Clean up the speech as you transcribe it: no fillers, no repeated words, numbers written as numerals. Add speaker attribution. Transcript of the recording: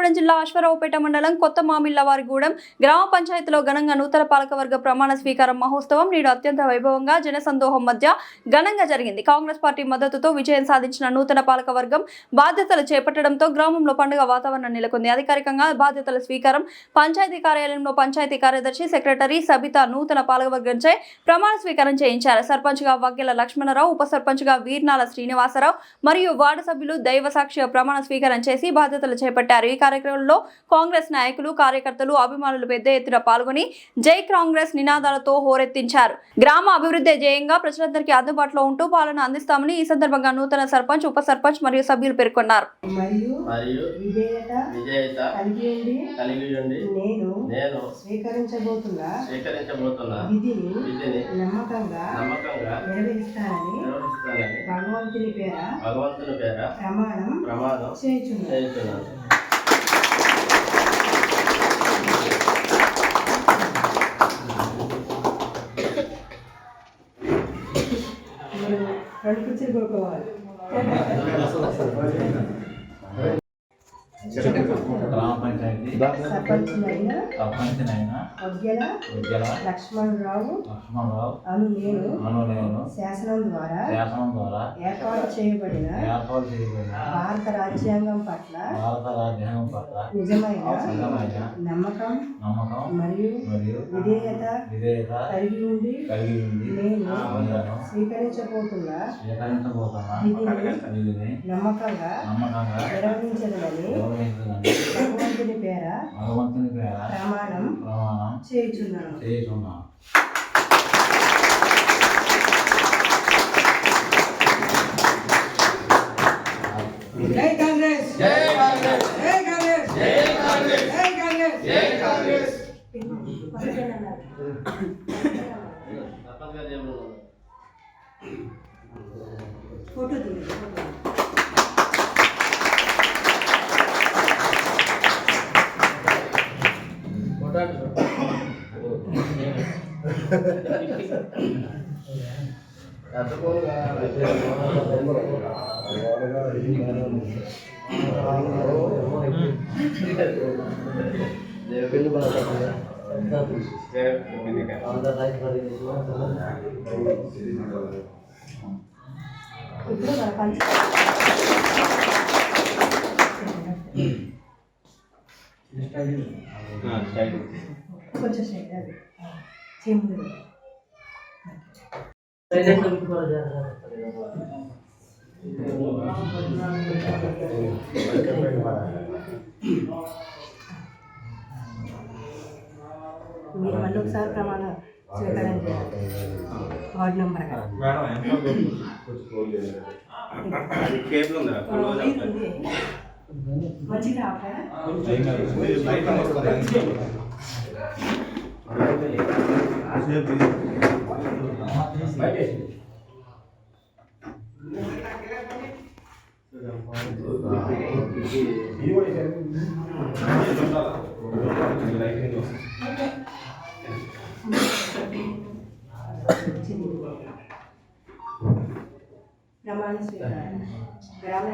Speaker 1: కొత్తగూడెం జిల్లా అశ్వారావుపేట మండలం కొత్త మామిళ్లవారిగూడెం గ్రామ పంచాయతీలో ఘనంగా నూతన పాలకవర్గ ప్రమాణ స్వీకారం మహోత్సవం నేడు అత్యంత వైభవంగా జనసందోహం మధ్య ఘనంగా జరిగింది. కాంగ్రెస్ పార్టీ మద్దతుతో విజయం సాధించిన నూతన పాలకవర్గం బాధ్యతలు చేపట్టడంతో గ్రామంలో పండుగ వాతావరణం నెలకొంది. అధికారికంగా బాధ్యతల స్వీకారం పంచాయతీ కార్యాలయంలో పంచాయతీ కార్యదర్శి సెక్రటరీ సబితా నూతన పాలకవర్గంచే ప్రమాణ స్వీకారం చేయించారు. సర్పంచ్ గా వగ్గెల లక్ష్మణరావు, ఉప సర్పంచ్ గా వీర్నాల శ్రీనివాసరావు మరియు వార్డు సభ్యులు దైవ సాక్షి ప్రమాణ స్వీకారం చేసి బాధ్యతలు చేపట్టారు. ఈ కార్యక్రమంలో కాంగ్రెస్ నాయకులు, కార్యకర్తలు, అభిమానులు పెద్ద ఎత్తున పాల్గొని జై కాంగ్రెస్ నినాదాలతో హోరెత్తించారు. గ్రామ అభివృద్ధి ధ్యేయంగా ప్రజలందరికీ అందుబాటులో ఉంటూ పాలన అందిస్తామని ఈ సందర్భంగా నూతన సర్పంచ్, ఉప సర్పంచ్ మరియు సభ్యులు పేర్కొన్నారు.
Speaker 2: నేను స్వీకరించబోతున్న విధిని నమ్మకంగా నిర్వహిస్తానని భగవంతుని పేర ప్రమాణం చేయుచున్నాను. రెండు కుర్చీలు కొనుక్కోవాలి. సర్పంచ్నైనా వగ్గెల లక్ష్మణరావు అను నేను శాసనం ద్వారా ఏర్పాటు చేయబడిన భారత రాజ్యాంగం పట్ల నిజమైన నమ్మకం మరియు విధేయత కలిగి ఉండి నేను స్వీకరించబోతున్న విధిని నమ్మకంగా నిర్వహించదనని భగవంతుని పేర ప్రమాణం చేయుచున్నాను. జై కాంగ్రెస్, జై కాంగ్రెస్, జై కాంగ్రెస్, జై కాంగ్రెస్, జై కాంగ్రెస్, జై కాంగ్రెస్. ఫోటో తీయండి. కొంచెం చెంబులు మీరు మళ్ళీ ఒకసారి ప్రమాణం స్వీకారం చేయాలి. వార్డు నెంబర్ మంచిగా ప్రమాణ స్వీకారం గ్రామ